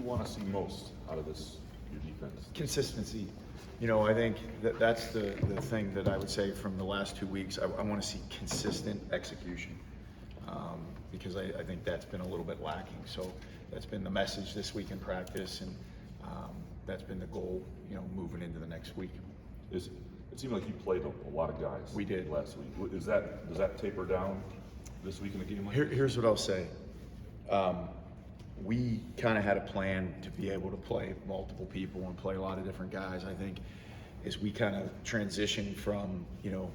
want to see most out of this, your defense? Consistency. You know, I think that's the thing that I would say from the last 2 weeks. I want to see consistent execution because I think that's been a little bit lacking. So that's been the message this week in practice, and that's been the goal, you know, moving into the next week. It seemed like you played a lot of guys. We did last week. Does that taper down this week in a game like this? Here's what I'll say. We kind of had a plan to be able to play multiple people and play a lot of different guys. I think as we kind of transition from, you know,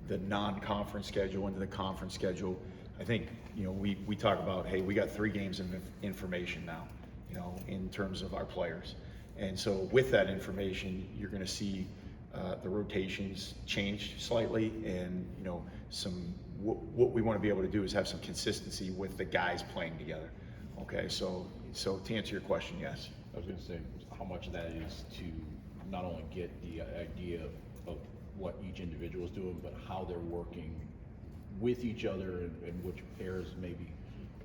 the non-conference schedule into the conference schedule, I think, you know, we talk about, hey, we got 3 games of information now, you know, in terms of our players. And so with that information, you're going to see the rotations change slightly, and, you know, what we want to be able to do is have some consistency with the guys playing together. Okay, so to answer your question, yes. I was going to say, how much of that is to not only get the idea of what each individual is doing, but how they're working with each other, and which pairs maybe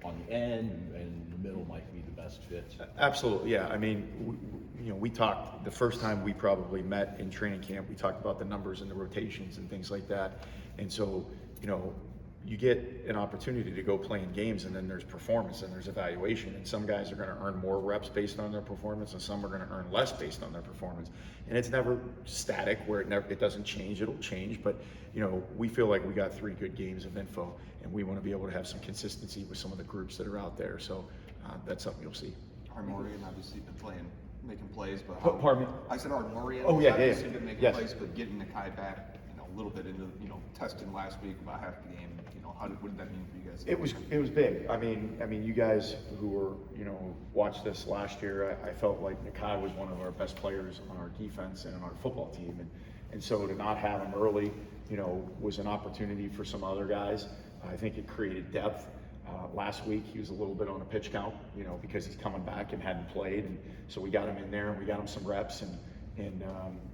on the end and the middle might be the best fit. Absolutely, yeah. I mean, you know, we talked the first time we probably met in training camp. We talked about the numbers and the rotations and things like that. And so, you know, you get an opportunity to go play in games, and then there's performance and there's evaluation, and some guys are going to earn more reps based on their performance, and some are going to earn less based on their performance. And it's never static where it doesn't change. It'll change, but, you know, we feel like we got 3 good games of info, and we want to be able to have some consistency with some of the groups that are out there. So that's something you'll see. Armorian obviously been making plays, but Pardon me? I said Armorian. Oh, yeah. Obviously been making Yes. plays, but getting the Kai back, you know, a little bit into, you know, testing last week about half the game. You know, what did that mean for you guys? It was big. I mean, you guys who were, you know, watched this last year, I felt like Nakai was one of our best players on our defense and on our football team, and so to not have him early, you know, was an opportunity for some other guys. I think it created depth. Last week he was a little bit on a pitch count, you know, because he's coming back and hadn't played, and so we got him in there and we got him some reps, and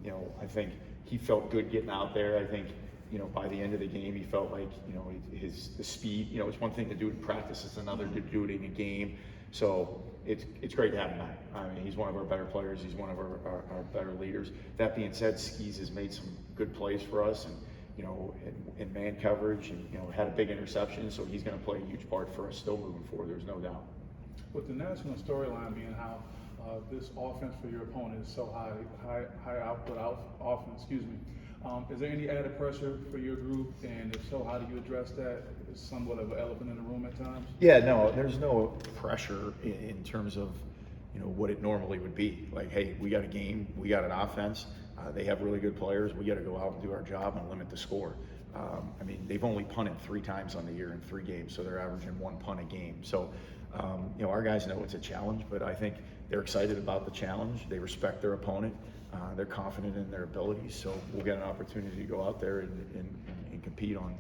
you know, I think he felt good getting out there. I think, you know, by the end of the game, he felt like, you know, the speed, you know, it's one thing to do it in practice, it's another to do it in a game. So it's great to have him back. I mean, he's one of our better players. He's one of our better leaders. That being said, Skis has made some good plays for us, and, you know, in man coverage, and, you know, had a big interception, so he's going to play a huge part for us still moving forward. There's no doubt. With the national storyline being how this offense for your opponent is so high output offense, is there any added pressure for your group? And if so, how do you address that? It's somewhat of an elephant in the room at times. Yeah, no, there's no pressure in terms of, you know, what it normally would be. Like, hey, we got a game, we got an offense. They have really good players. We got to go out and do our job and limit the score. I mean, they've only punted 3 times on the year in 3 games, so they're averaging 1 punt a game. So, you know, our guys know it's a challenge, but I think they're excited about the challenge. They respect their opponent. They're confident in their abilities, so we'll get an opportunity to go out there and compete on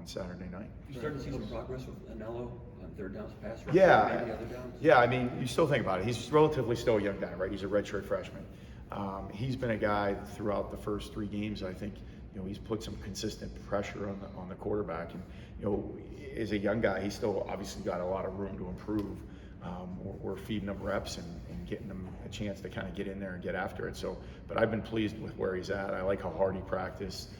Saturday night. You starting to see some progress with Anello on 3rd downs, pass rush, Yeah, maybe other downs? yeah. I mean, you still think about it. He's relatively still a young guy, right? He's a redshirt freshman. He's been a guy throughout the first 3 games. I think, you know, he's put some consistent pressure on the quarterback, and, you know, as a young guy, he's still obviously got a lot of room to improve. We're feeding him reps and getting him a chance to kind of get in there and get after it. So, but I've been pleased with where he's at. I like how hard he practiced.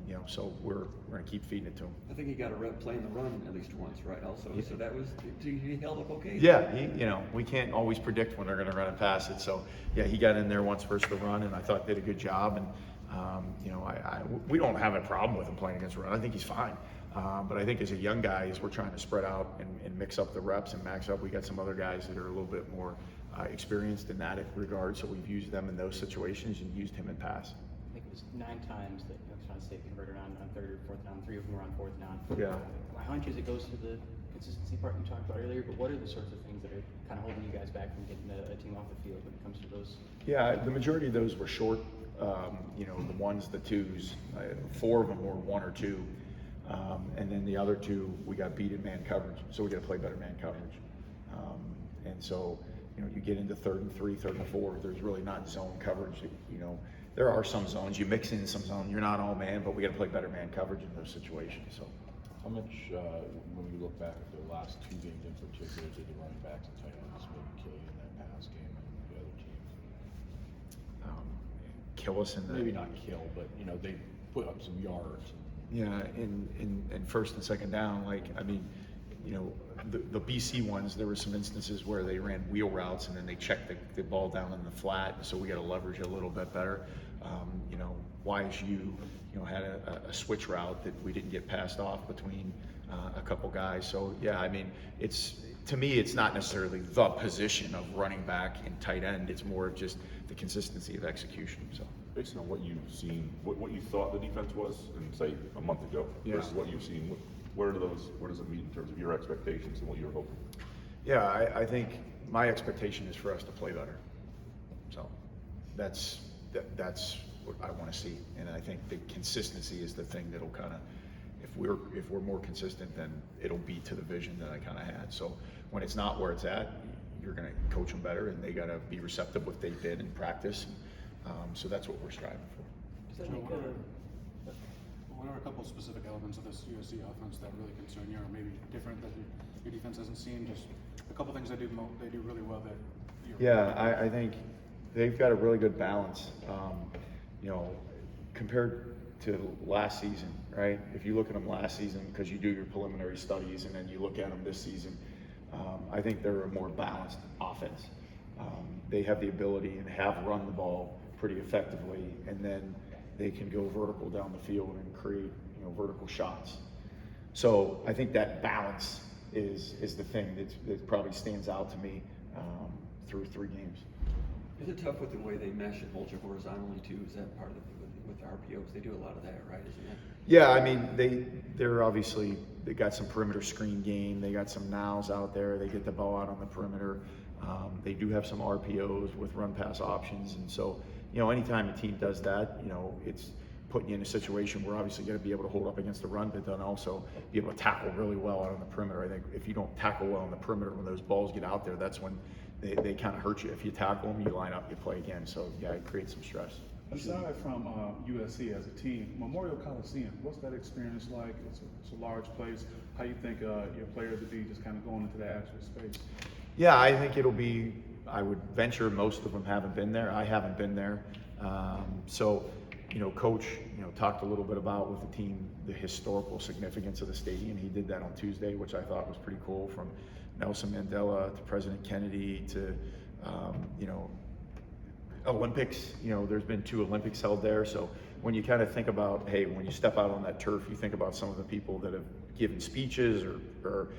You know, so we're going to keep feeding it to him. I think he got a rep playing the run at least once, right? Also, so that was, he held up okay. Yeah, you know, we can't always predict when they're going to run and pass it. So yeah, he got in there once versus the run, and I thought did a good job. And you know, we don't have a problem with him playing against the run. I think he's fine. But I think as a young guy, as we're trying to spread out and mix up the reps and max up, we got some other guys that are a little bit more experienced in that regard. So we've used them in those situations and used him in pass. I think it was 9 times that Youngstown State converted on 3rd or 4th down. 3 of them were on 4th down. Yeah. My hunch is it goes to the consistency part you talked about earlier, but what are the sorts of things that are kind of holding you guys back from getting a team off the field when it comes to those? Yeah, the majority of those were short. You know, the 1s, the 2s, 4 of them were 1 or 2. And then the other 2, we got beat in man coverage, so we got to play better man coverage. And so, you know, you get into 3rd and 3, 3rd and 4, there's really not zone coverage. You know, there are some zones, you mix in some zone, you're not all man, but we got to play better man coverage in those situations. So How much, when you look back at the last two games in particular, did the running backs and tight ends maybe kill you in that pass game and the other team? Kill us in the Maybe not kill, but you know, they put up some yards. Yeah, in first and second down, like, I mean, you know, the BC ones, there were some instances where they ran wheel routes and then they checked the ball down in the flat, so we got to leverage it a little bit better. You know, YSU, you know, had a switch route that we didn't get passed off between a couple guys. So yeah, I mean, to me, it's not necessarily the position of running back and tight end. It's more of just the consistency of execution. So. Based on what you've seen, what you thought the defense was, and say a month ago, versus what you've seen, where does it meet in terms of your expectations and what you're hoping? Yeah, I think my expectation is for us to play better. So that's what I want to see, and I think the consistency is the thing that'll kind of, if we're more consistent, then it'll be to the vision that I kind of had. So when it's not where it's at, you're going to coach them better, and they got to be receptive with what they did in practice. So that's what we're striving for. Does that make What are a couple of specific elements of this USC offense that really concern you, or maybe different that your defense hasn't seen? Just a couple things they do really well that. Yeah, I think they've got a really good balance. You know, compared to last season, right? If you look at them last season, because you do your preliminary studies, and then you look at them this season, I think they're a more balanced offense. They have the ability and have run the ball pretty effectively, and then they can go vertical down the field and create, you know, vertical shots. So I think that balance is the thing that probably stands out to me through 3 games. Is it tough with the way they mesh and hold you horizontally too? Is that part of it with RPOs? They do a lot of that, right? Isn't it? Yeah, I mean, they're obviously, they got some perimeter screen game. They got some nows out there. They get the ball out on the perimeter. They do have some RPOs with run pass options. And so, you know, anytime a team does that, you know, it's putting you in a situation where obviously you got to be able to hold up against the run, but then also be able to tackle really well out on the perimeter. I think if you don't tackle well on the perimeter, when those balls get out there, that's when they kind of hurt you. If you tackle them, you line up, you play again. So yeah, it creates some stress. Aside from USC as a team, Memorial Coliseum, what's that experience like? It's a large place. How you think your players would be just kind of going into that actual space? Yeah, I think it'll be, I would venture most of them haven't been there. I haven't been there. So, you know, Coach, you know, talked a little bit about with the team the historical significance of the stadium. He did that on Tuesday, which I thought was pretty cool, from Nelson Mandela to President Kennedy to, you know, Olympics. You know, there's been 2 Olympics held there. So when you kind of think about, hey, when you step out on that turf, you think about some of the people that have given speeches or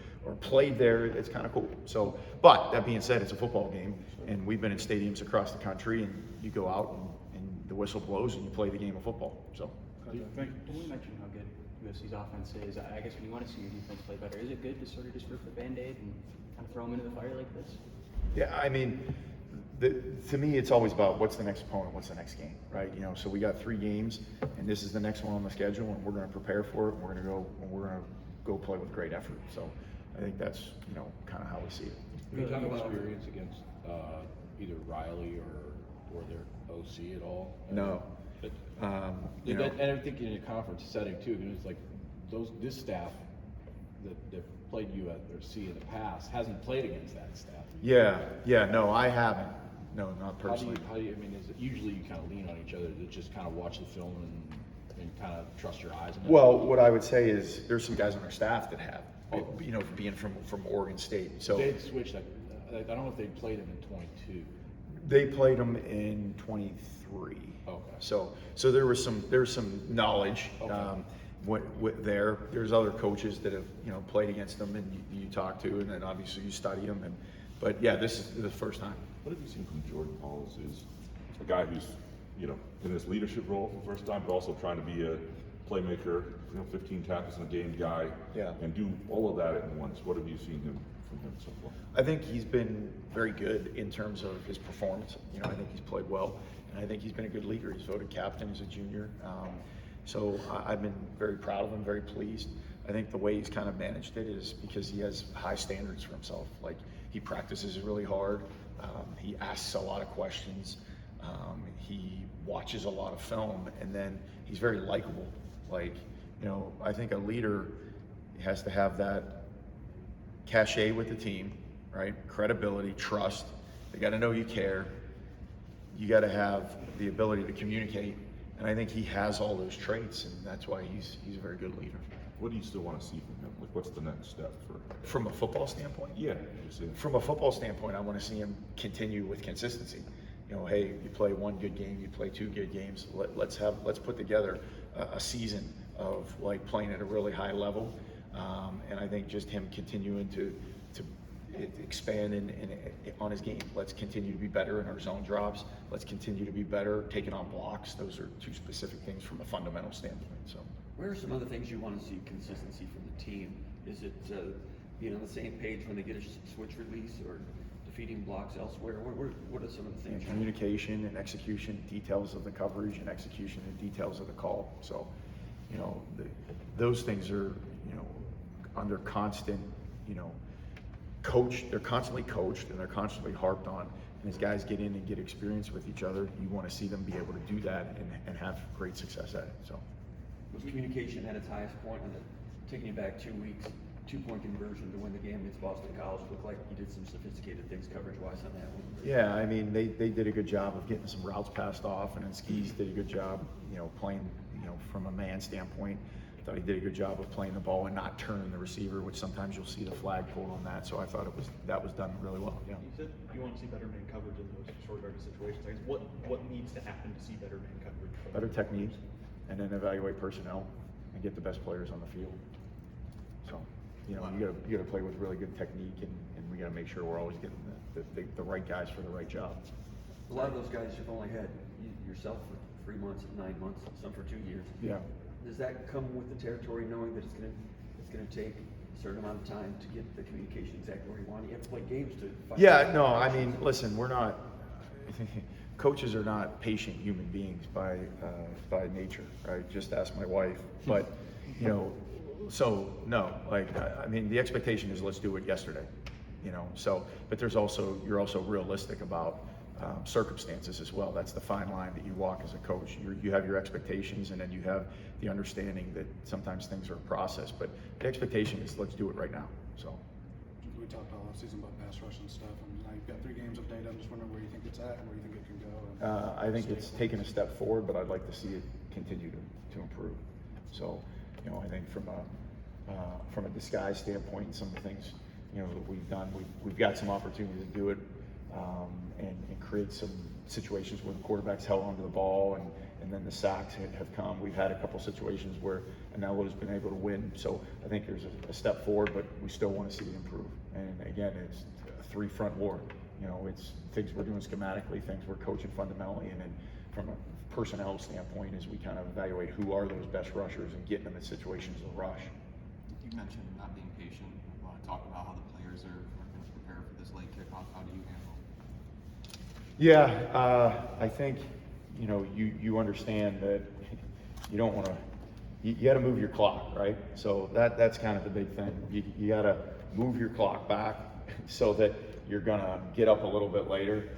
played there. It's kind of cool. So, but that being said, it's a football game, and we've been in stadiums across the country, and you go out and the whistle blows and you play the game of football. So, Thank you. When you mentioned how good USC's offense is, I guess when you want to see your defense play better, is it good to sort of just rip the Band-Aid and kind of throw them into the fire like this? yeah, I mean, to me, it's always about what's the next opponent, what's the next game, right? You know, so we got 3 games, and this is the next one on the schedule, and we're going to prepare for it. And we're going to go play with great effort. So I think that's, you know, kind of how we see it. Can you talk about experience against either Riley or their OC at all? No. But, You know, and I'm thinking in a conference setting too, because it's like this staff that played USC in the past hasn't played against that staff. yeah, no, I haven't. No, not personally. How do you, I mean, is it usually you kind of lean on each other to just kind of watch the film and kind of trust your eyes? Well, what I would say is there's some guys on our staff that have, you know, being from Oregon State. So they'd switched. I don't know if they played him in 22. they played them in 23. Okay. So there's some knowledge. Okay. There's other coaches that have, you know, played against them, and you talk to, and then obviously you study them. But yeah, this is the first time. What have you seen from Jordan Pauls? Is a guy who's, you know, in his leadership role for the first time, but also trying to be a playmaker, you know, 15 tackles in a game guy, Yeah. and do all of that at once. What have you seen from him so far? I think he's been very good in terms of his performance. You know, I think he's played well, and I think he's been a good leader. He's voted captain as a junior. So I've been very proud of him, very pleased. I think the way he's kind of managed it is because he has high standards for himself. Like, he practices really hard. He asks a lot of questions. He watches a lot of film, and then he's very likable. Like, you know, I think a leader He has to have that cachet with the team, right? Credibility, trust. They got to know you care. You got to have the ability to communicate. And I think he has all those traits, and that's why he's a very good leader. What do you still want to see from him? Like, what's the next step for? From a football standpoint? Yeah, just, From a football standpoint, I want to see him continue with consistency. You know, hey, you play one good game, you play 2 good games. Let's put together a season of like playing at a really high level, and I think just him continuing to expand on his game. Let's continue to be better in our zone drops. Let's continue to be better taking on blocks. Those are 2 specific things from a fundamental standpoint. So, Where are some other things you want to see consistency from the team? Is it being on the same page when they get a switch release, or defeating blocks elsewhere? What are some of the things? communication and execution, details of the coverage and execution and details of the call. So, you know, those things are, you know, under constant, you know, they're constantly coached and they're constantly harped on. And as guys get in and get experience with each other, you want to see them be able to do that and have great success at it. So, Was communication at its highest point on the, taking you back 2 weeks, 2-point conversion to win the game against Boston College? Looked like you did some sophisticated things coverage-wise on that one. yeah, I mean, they did a good job of getting some routes passed off, and then Skis did a good job, you know, playing, you know, from a man standpoint. I thought he did a good job of playing the ball and not turning the receiver, which sometimes you'll see the flag pulled on that. So I thought that was done really well. Yeah. You said you want to see better man coverage in those short yardage situations. I guess what needs to happen to see better man coverage? Better technique, and then evaluate personnel and get the best players on the field. So, you know, you got to play with really good technique, and we got to make sure we're always getting the right guys for the right job. A lot of those guys you've only had yourself for 3 months, 9 months, some for 2 years. Yeah. Does that come with the territory, knowing that it's gonna take a certain amount of time to get the communication exactly where you want it? You have to play games to find Yeah, no, I mean, listen, we're not, coaches are not patient human beings by nature, right? Just ask my wife. But, you know, so no, like, I mean, the expectation is let's do it yesterday, you know? So, but you're also realistic about circumstances as well. That's the fine line that you walk as a coach. You have your expectations, and then you have the understanding that sometimes things are a process, but the expectation is let's do it right now. So We talked all last season about pass rush and stuff, and now you've got 3 games of data. I'm just wondering where you think it's at and where you think it can go. I think it's taken a step forward, but I'd like to see it continue to improve. So, you know, I think from a disguise standpoint and some of the things, you know, that we've done, we've got some opportunity to do it, and create some situations where the quarterback's held onto the ball, and then the sacks have come. We've had a couple situations where Anella's been able to win. So I think there's a step forward, but we still want to see it improve. And again, it's a 3-front war. You know, it's things we're doing schematically, things we're coaching fundamentally, and then from a personnel standpoint, as we kind of evaluate who are those best rushers and getting them in situations of rush. You mentioned not being patient. I want to talk about how the players are going to prepare for this late kickoff. How do you handle it? Yeah, I think, you know, you understand that you don't want to, you got to move your clock, right? So that's kind of the big thing. You got to move your clock back so that you're going to get up a little bit later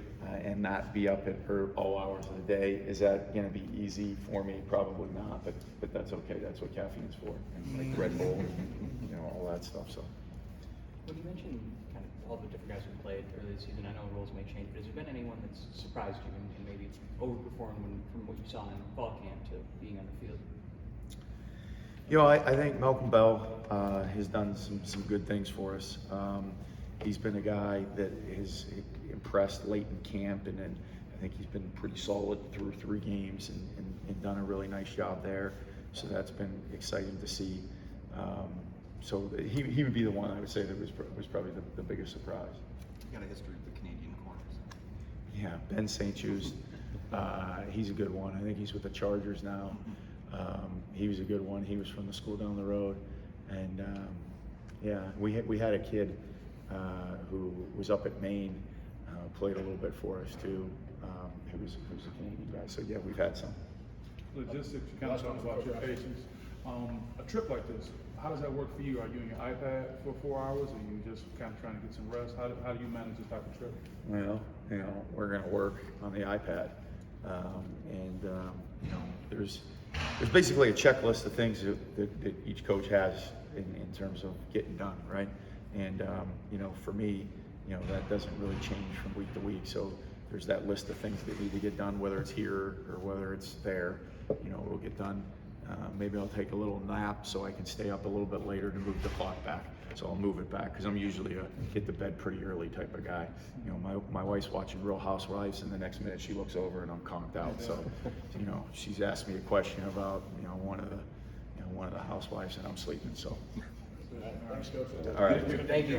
and not be up at all hours of the day. Is that going to be easy for me? Probably not, but that's okay. That's what caffeine's for, and like Red Bull, and, you know, all that stuff. So. When you mentioned kind of all the different guys who played early this season, I know roles may change, but has there been anyone that's surprised you and maybe overperformed from what you saw in fall camp to being on the field? You know, I think Malcolm Bell has done some good things for us. He's been a guy that has impressed late in camp, and then I think he's been pretty solid through 3 games and done a really nice job there. So that's been exciting to see. So he would be the one I would say that was probably the biggest surprise. You got a history with the Canadian corners. Yeah, Ben St. Just, he's a good one. I think he's with the Chargers now. He was a good one. He was from the school down the road, and yeah, we had a kid who was up at Maine, played a little bit for us too. Who was a Canadian guy. So yeah, we've had some. Logistics, you kind of talked about your patience. A trip like this, how does that work for you? Are you on your iPad for 4 hours, or are you just kind of trying to get some rest? How do you manage this type of trip? Well, you know, we're going to work on the iPad, and you know, there's basically a checklist of things that each coach has in terms of getting done, right? And, you know, for me, you know, that doesn't really change from week to week. So there's that list of things that need to get done, whether it's here or whether it's there, you know, it'll get done. Maybe I'll take a little nap so I can stay up a little bit later to move the clock back. So I'll move it back because I'm usually a get to bed pretty early type of guy. You know, my wife's watching Real Housewives, and the next minute she looks over and I'm conked out. So, you know, she's asked me a question about, you know, one of the housewives, and I'm sleeping. So, Thanks, Coach. all right. Thank you.